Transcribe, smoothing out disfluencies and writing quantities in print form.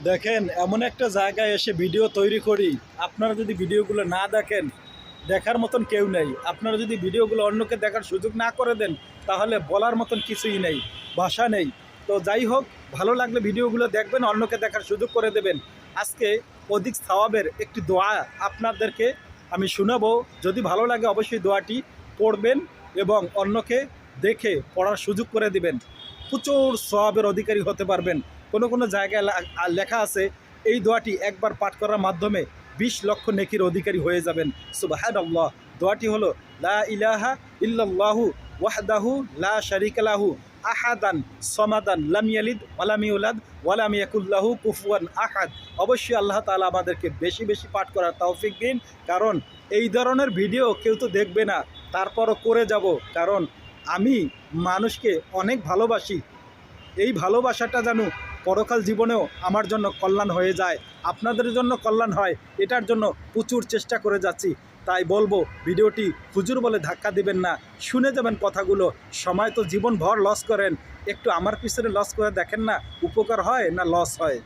দেখেন, এমন একটা জায়গায় এসে ভিডিও তৈরি করি, আপনারা যদি ভিডিওগুলো না দেখেন, দেখার মতন কেউ নেই। আপনারা যদি ভিডিওগুলো অন্যকে দেখার সুযোগ না করে দেন, তাহলে বলার মতন কিছুই নেই, ভাষা নেই। তো যাই হোক, ভালো লাগলে ভিডিওগুলো দেখবেন, অন্যকে দেখার সুযোগ করে দেবেন। আজকে অধিক সওয়াবের একটি দোয়া আপনাদেরকে আমি শোনাবো। যদি ভালো লাগে অবশ্যই দোয়াটি পড়বেন এবং অন্যকে দেখে পড়ার সুযোগ করে দেবেন। প্রচুর সওয়াবের অধিকারী হতে পারবেন। কোনো কোনো জায়গায় লেখা আছে, এই দোয়াটি একবার পাঠ করার মাধ্যমে 20 লক্ষ নেকির অধিকারী হয়ে যাবেন। সুবহানাল্লাহ। দোয়াটি হলো, লা ইলাহা ইল্লাল্লাহু ওয়াহদাহু লা শারীকা লাহু আহাদান সমাদান লাম ইয়ালিদ ওয়া লাম ইউলাদ ওয়া লাম ইয়াকুল লাহু কুফুয়ান আহাদ। অবশ্যই আল্লাহ তাআলা আমাদেরকে বেশি বেশি পাঠ করার তৌফিক দিন, কারণ এই ধরনের ভিডিও কেউ তো দেখবে না, তারপরও করে যাব, কারণ আমি মানুষকে অনেক ভালোবাসি। এই ভালোবাসাটা যেন পরকাল জীবনেও আমার জন্য কল্যাণ হয়ে যায়, আপনাদের জন্য কল্যাণ হয়, এটার জন্য প্রচুর চেষ্টা করে যাচ্ছি। তাই বলবো, ভিডিওটি হুজুর বলে ধাক্কা দিবেন না, শুনে যাবেন কথাগুলো। সময় তো জীবনভর লস করেন, একটু আমার পিছনে লস করে দেখেন না, উপকার হয় না লস হয়।